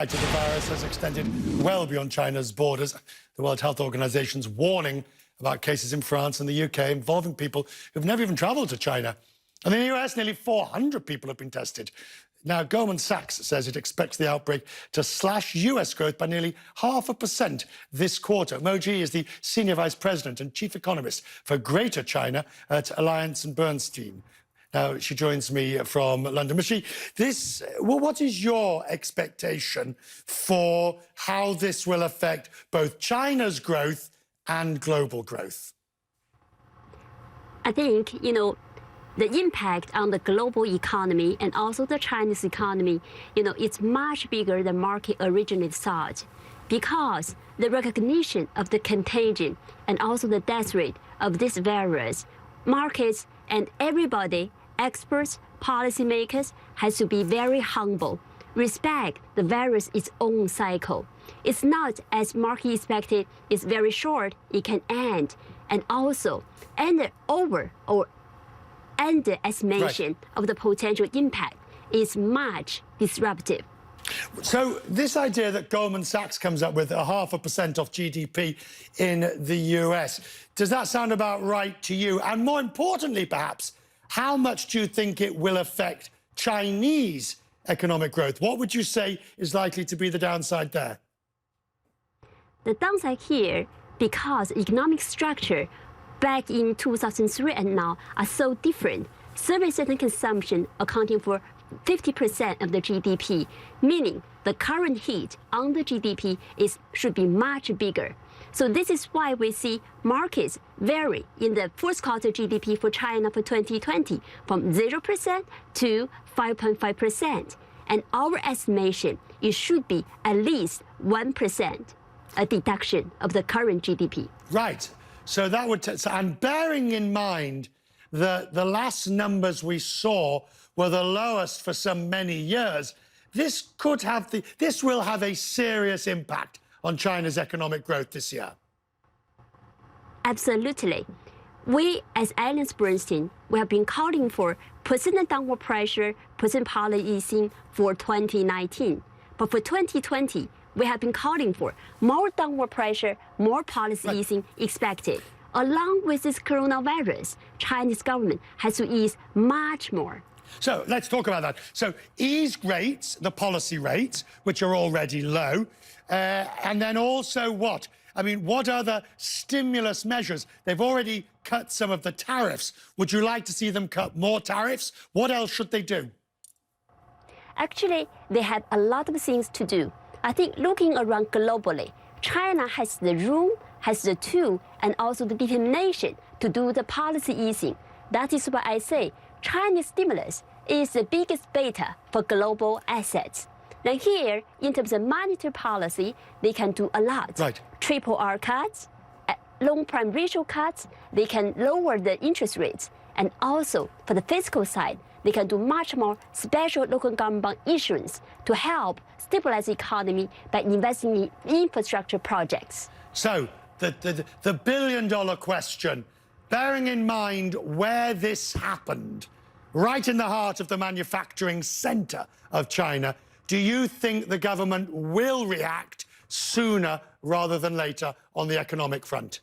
The virus has extended well beyond China's borders. The World Health Organization's warning about cases in France and the UK involving people who've never even travelled to China. And in the US, nearly 400 people have been tested. Now, Goldman Sachs says it expects the outbreak to slash US growth by nearly 0.5% this quarter. Mo Ji is the Senior Vice President and Chief Economist for Greater China at AllianceBernstein. Now, she joins me from London. Michi, what is your expectation for how this will affect both China's growth and global growth? I think, the impact on the global economy and also the Chinese economy, it's much bigger than market originally thought, because the recognition of the contagion and also the death rate of this virus, markets and everybody, experts, policymakers, has to be very humble, respect the virus its own cycle. It's not, as market expected, it's very short, it can end, and also underestimation of the potential impact is much disruptive. So this idea that Goldman Sachs comes up with 0.5% of GDP in the US, does that sound about right to you? And more importantly, perhaps, how much do you think it will affect Chinese economic growth? What would you say is likely to be the downside there? The downside here, because economic structure back in 2003 and now are so different. Services and consumption accounting for 50% of the GDP, meaning the current hit on the GDP should be much bigger. So this is why we see markets vary in the first quarter GDP for China for 2020 from 0% to 5.5%. And our estimation, it should be at least 1%, a deduction of the current GDP. Right. So that would, and bearing in mind that the last numbers we saw were the lowest for so many years, this will have a serious impact on China's economic growth this year. Absolutely. We, as AllianceBernstein, we have been calling for percent downward pressure, percent policy easing for 2019. But for 2020, we have been calling for more downward pressure, more policy easing expected. Along with this coronavirus, Chinese government has to ease much more. So let's talk about that. So ease rates, the policy rates, which are already low, and then also what? I mean, what other stimulus measures? They've already cut some of the tariffs. Would you like to see them cut more tariffs? What else should they do? Actually, they have a lot of things to do. I think looking around globally, China has the room, has the tool, and also the determination to do the policy easing. That is why I say Chinese stimulus is the biggest beta for global assets. Now here, in terms of monetary policy, they can do a lot. Right. Triple R cuts, loan prime ratio cuts, they can lower the interest rates. And also, for the fiscal side, they can do much more special local government bond issuance to help stabilize the economy by investing in infrastructure projects. So, the billion-dollar question, bearing in mind where this happened, right in the heart of the manufacturing center of China, do you think the government will react sooner rather than later on the economic front?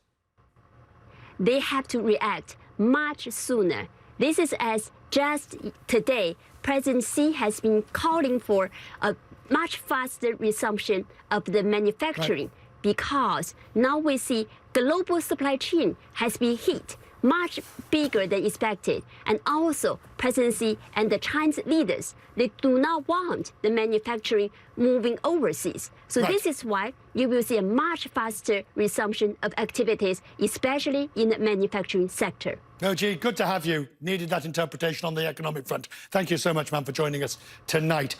They have to react much sooner. This is as just today, President Xi has been calling for a much faster resumption of the manufacturing, because now we see global supply chain has been hit much bigger than expected. And also, President Xi and the Chinese leaders, they do not want the manufacturing moving overseas. So this is why you will see a much faster resumption of activities, especially in the manufacturing sector. Mo Ji, good to have you. Needed that interpretation on the economic front. Thank you so much, ma'am, for joining us tonight.